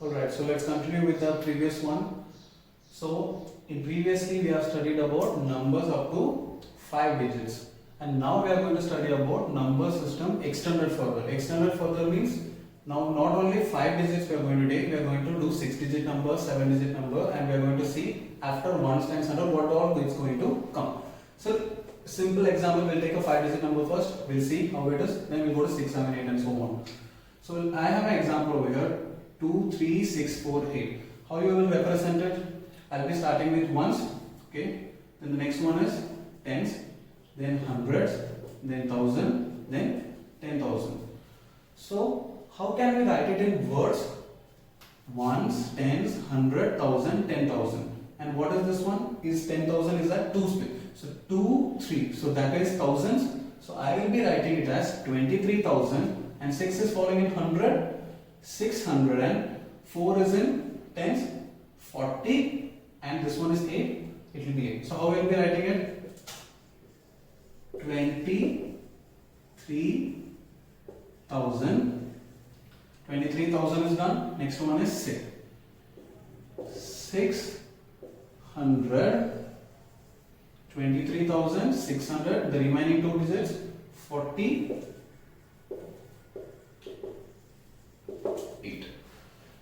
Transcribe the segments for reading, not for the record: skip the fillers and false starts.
Alright, so let's continue with the previous one. So in previously we have studied about numbers up to 5 digits, and now we are going to study about number system extended further. Extended further means now not only 5 digits we are going to take, we are going to do 6 digit number, 7 digit number, and we are going to see after 1 times 100 what all is going to come. So simple example, we'll take a 5 digit number first, we'll see how it is, then we'll go to 6, 7, 8 and so on. So I have an example over here, 2, 3, 6, 4, 8. How you will represent it? I'll be starting with ones, okay? Then the next one is tens, then hundreds, then thousand, then 10,000. So how can we write it in words? Ones, tens, 100, 1,000, 10,000. And what is this one? Is 10,000 is a 2 split. So 2, 3. So that is thousands. So I will be writing it as 23,000, and 6 is falling in 100, 600, and 4 is in tens, 40, and this one is 8. It will be 8. So how will be writing it? 23,000. 23,000 is done. Next one is 6. 600. 23,600. The remaining 2 digits. 48.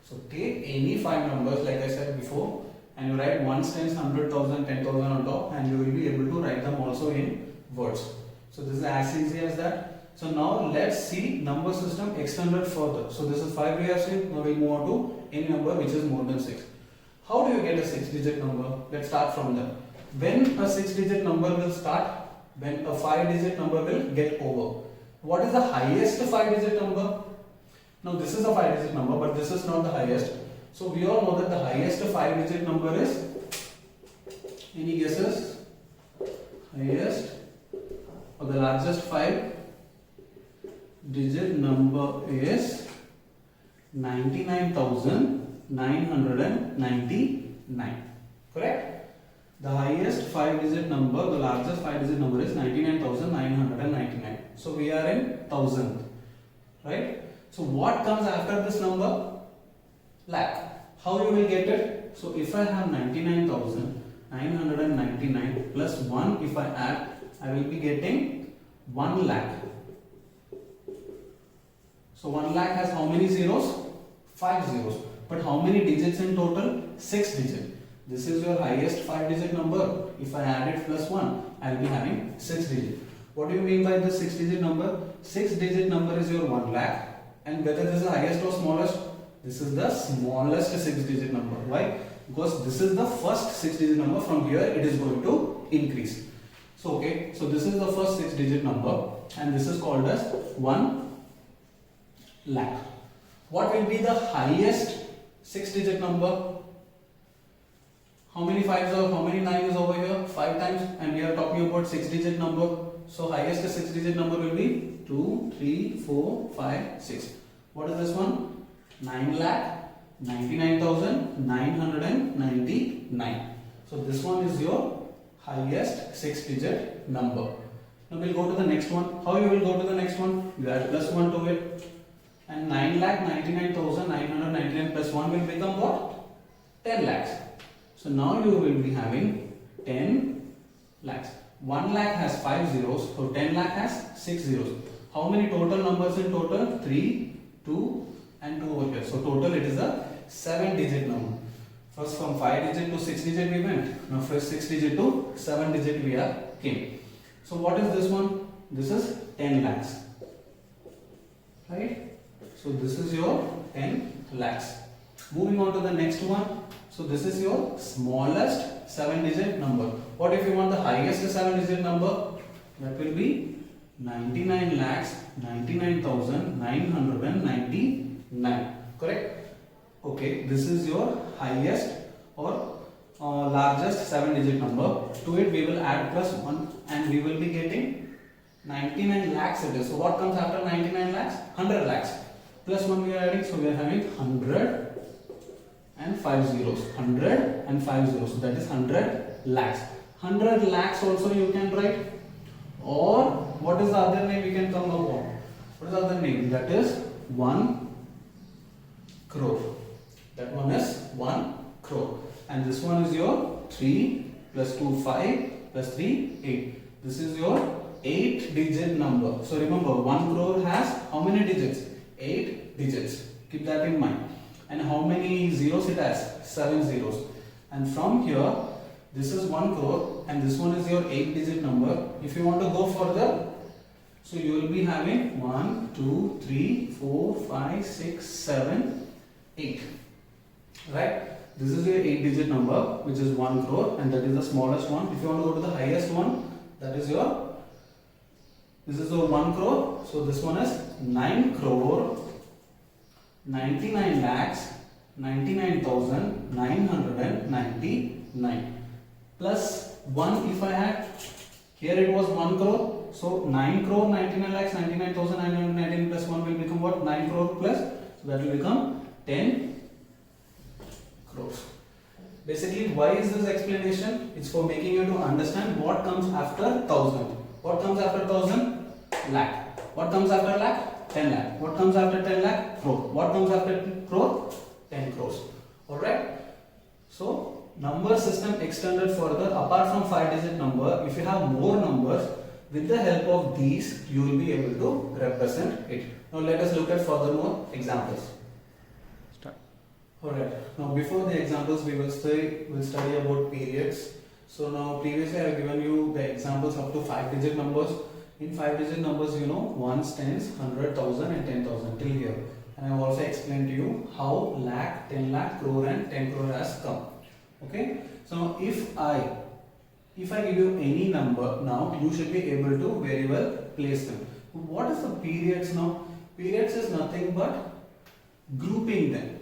So take any 5 numbers like I said before, and you write ones, tens, 100,000, 10,000 on top, and you will be able to write them also in words. So this is as easy as that. So now let's see number system extended further. So this is 5 we have seen. Now we move on to any number which is more than 6. How do you get a 6-digit number? Let's start from there. When a 6-digit number will start? When a 5-digit number will get over. What is the highest 5-digit number? Now this is a 5-digit number, but this is not the highest. So we all know that the highest 5-digit number is, any guesses? Highest or the largest 5-digit number is 99,999. Correct? The highest 5-digit number, the largest 5-digit number is 99,999. So we are in thousand, right? So what comes after this number? Lakh. How you will get it? So if I have 99,999 plus 1, if I add, I will be getting 1 lakh. So 1 lakh has how many zeros? 5 zeros. But how many digits in total? 6 digits. This is your highest 5-digit number. If I add it plus 1, I will be having 6 digits. What do you mean by the 6-digit number? 6-digit number is your 1 lakh. And whether this is the highest or smallest, this is the smallest 6-digit number. Why? Because this is the first 6-digit number. From here it is going to increase. So okay, so this is the first 6-digit number, and this is called as 1 lakh. What will be the highest 6-digit number? How many 5s or how many 9s over here? 5 times, and we are talking about 6-digit number. So highest 6-digit number will be 2, 3, 4, 5, 6. What is this one? 9,99,999. So this one is your highest 6-digit number. Now we'll go to the next one. How you will go to the next one? You add plus 1 to it, and 9,99,999 plus 1 will become what? 10 lakhs. So now you will be having 10 lakhs. 1 lakh has 5 zeros, so 10 lakh has 6 zeros. How many total numbers in total? 3, 2 and 2 over here. So total it is a 7-digit number. First from 5-digit to 6-digit we went. Now first 6-digit to 7-digit we are came. So what is this one? This is 10 lakhs. Right? So this is your 10 lakhs. Moving on to the next one. So this is your smallest 7-digit number. What if you want the highest 7-digit number? That will be 99,99,999. Correct? Okay, this is your highest or largest 7-digit number. To it we will add plus 1, and we will be getting 99 lakhs it is. So what comes after 99 lakhs? 100 lakhs. Plus 1 we are adding, so we are having 100 and 5 zeros. 100 and 5 zeros. So that is 100 lakhs. 100 lakhs also you can write. Or what is the other name we can come upon? What is the other name? That is 1 crore. and this one is your 3 plus 2 5 plus 3 8. This is your 8 digit number. So remember, 1 crore has how many digits? 8 digits. Keep that in mind. And how many zeros it has? 7 zeros. And from here, this is 1 crore and this one is your 8 digit number. If you want to go further, so you will be having 1 2 3 4 5 6 7 8. Right? This is your 8 digit number, which is 1 crore, and that is the smallest one. If you want to go to the highest one, that is your, this is the 1 crore. So this one is 9 crore 99 lakhs 99,999 plus 1. If I had here, it was 1 crore, so 9 crore 99 lakhs 99,999 plus 1 will become what? 9 crore plus, so that will become 10 crores. Basically, why is this explanation? It's for making you to understand what comes after 1000. What comes after 1000? Lakh. What comes after lakh? 10 lakh. What comes after 10 lakh? Crore. What comes after crore? 10 crores. Alright. So, number system extended further. Apart from 5 digit number, if you have more numbers, with the help of these, you will be able to represent it. Now, let us look at furthermore examples. Alright, now before the examples we will study about periods. So now previously I have given you the examples up to 5 digit numbers. In 5 digit numbers, you know, ones, tens, 100, 1000 and 10,000 till here. And I have also explained to you how lakh, 10 lakh, crore and 10 crore has come. Okay, so now if I give you any number, now you should be able to very well place them. What is the periods now? Periods is nothing but grouping them,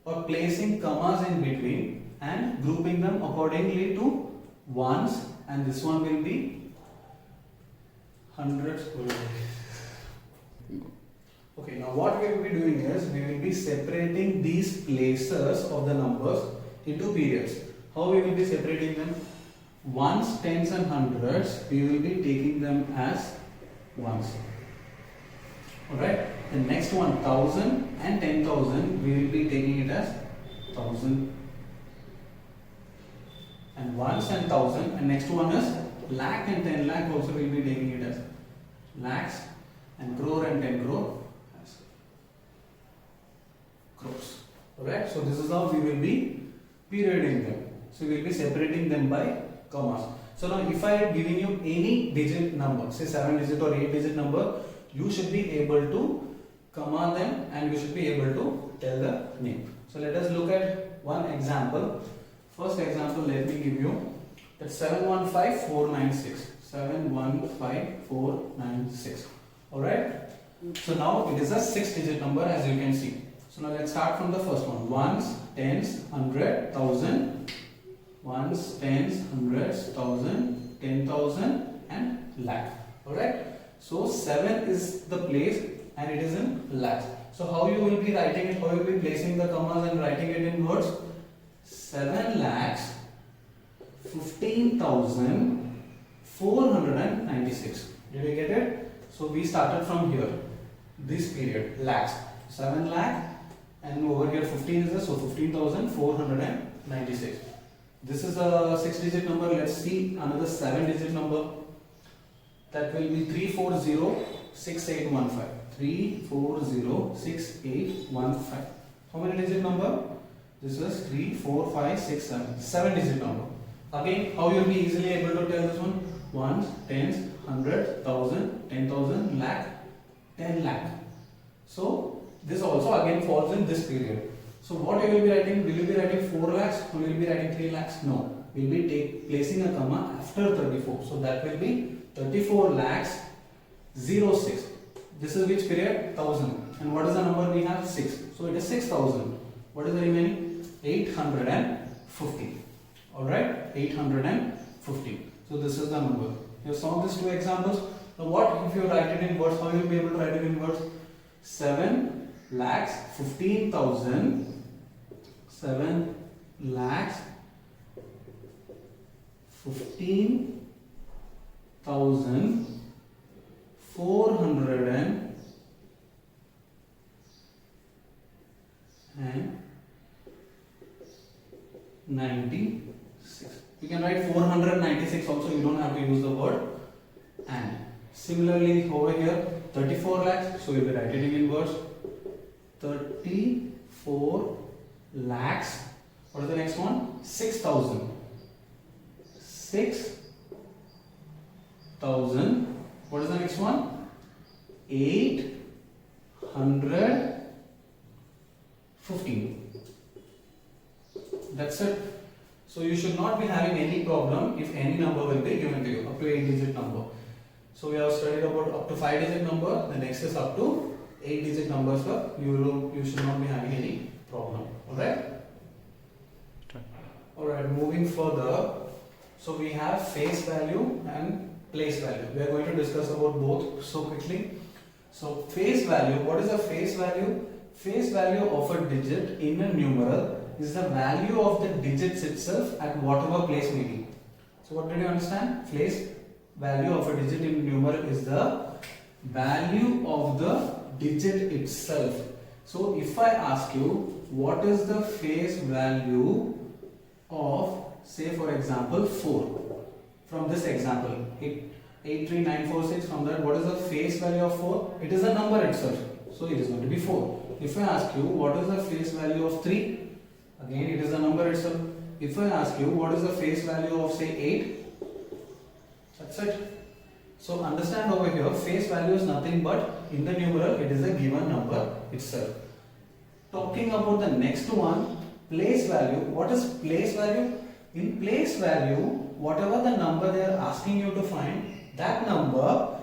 or placing commas in between and grouping them accordingly to ones, and this one will be hundreds. Okay, now what we will be doing is we will be separating these places of the numbers into periods. How we will be separating them? Ones, tens and hundreds, we will be taking them as ones. Alright, the next one, 1000 and 10,000, we will be taking it as 1000. And ones and 1000, and next one is lakh and 10 lakh, also we will be taking it as lakhs, and crore and 10 crore as crores. Alright, so this is how we will be perioding them. So we will be separating them by commas. So now if I am giving you any digit number, say 7 digit or 8 digit number, you should be able to comma them and you should be able to tell the name. So let us look at one example. First example, let me give you that 715496. 715496. Alright. So now it is a 6 digit number, as you can see. So now let's start from the first one. Ones, tens, 100, 1000. Ones, tens, hundreds, 1000, 10,000 and lakh. Alright. So 7 is the place and it is in lakhs. So how you will be writing it? How you will be placing the commas and writing it in words? 7 lakhs 15,496. Did you get it? So we started from here. This period, lakhs. 7 lakh and over here 15 is there, so 15,496. This is a 6 digit number. Let's see another 7 digit number. That will be 3406815. 3406815. How many digit number? This is 3, 4, 5, 6, 7. 7 digit number. Again, how you will be easily able to tell this one? Ones, tens, 100, 1000, 10,000, lakh, 10 lakh. So this also again falls in this period. So what you will be writing? Will you be writing 4 lakhs or will you be writing 3 lakhs? No. We will be placing a comma after 34. So that will be 34 lakhs 06. This is which period? 1000. And what is the number we have? 6. So it is 6000. What is the remaining? 850. Alright? 850. So this is the number. You saw these two examples. Now what if you write it in words? How you will be able to write it in words? 7 lakhs 15,000. 7 lakhs 15,496. 96. You can write 496 also, you don't have to use the word and. Similarly over here 34 lakhs, so you will write it in inverse. 34 lakhs. What is the next one? 6,000. 6,000. What is the next one? 815. That's it. So you should not be having any problem if any number will be given to you, up to 8-digit number. So we have studied about up to 5-digit number, the next is up to 8-digit numbers, so you should not be having any problem. Alright? Alright, moving further. So we have face value and place value. We are going to discuss about both so quickly. So face value, what is a face value? Face value of a digit in a numeral is the value of the digits itself at whatever place may be. So what did you understand? Place value of a digit in numeral is the value of the digit itself. So if I ask you what is the face value of, say for example 4, from this example 83946, from that what is the face value of 4? It is a number itself, so it is going to be 4. If I ask you what is the face value of 3, again it is a number itself. If I ask you what is the face value of say 8, that's it. So understand over here, face value is nothing but in the numeral it is a given number itself. Talking about the next one, place value. What is place value? In place value, whatever the number they are asking you to find, that number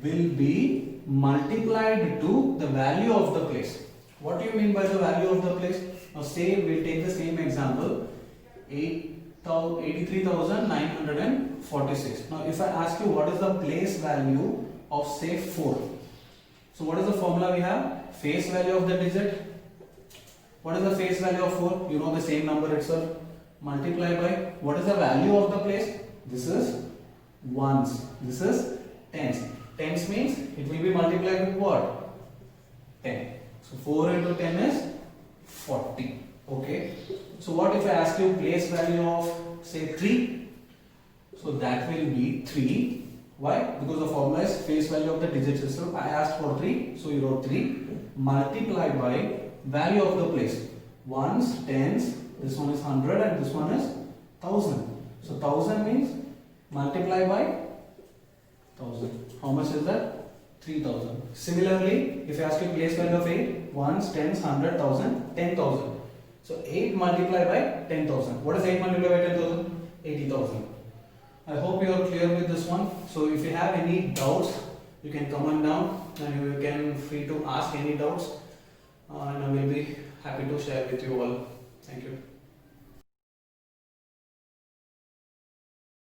will be multiplied to the value of the place. What do you mean by the value of the place? Now say we take the same example, 83,946. Now if I ask you what is the place value of say 4. So what is the formula we have? Face value of the digit. What is the face value of 4? You know the same number itself. Multiply by, what is the value of the place? This is ones. This is tens. Tens means it will be multiplied with what? 10. So 4 into 10 is 40. Okay. So what if I ask you place value of say 3? So that will be 3. Why? Because the formula is face value of the digits itself. I asked for 3, so you wrote 3. Multiplied by value of the place. Ones, tens, this one is 100 and this one is 1000. So 1000 means multiply by 1000. How much is that? 3000. Similarly, if I ask you place value of 8, ones, tens, 100, 1000, 10,000. So 8 multiplied by 10,000. What is 8 multiplied by 10,000? 80,000. I hope you are clear with this one. So if you have any doubts, you can comment down and you can free to ask any doubts and I will be happy to share with you all. Thank you.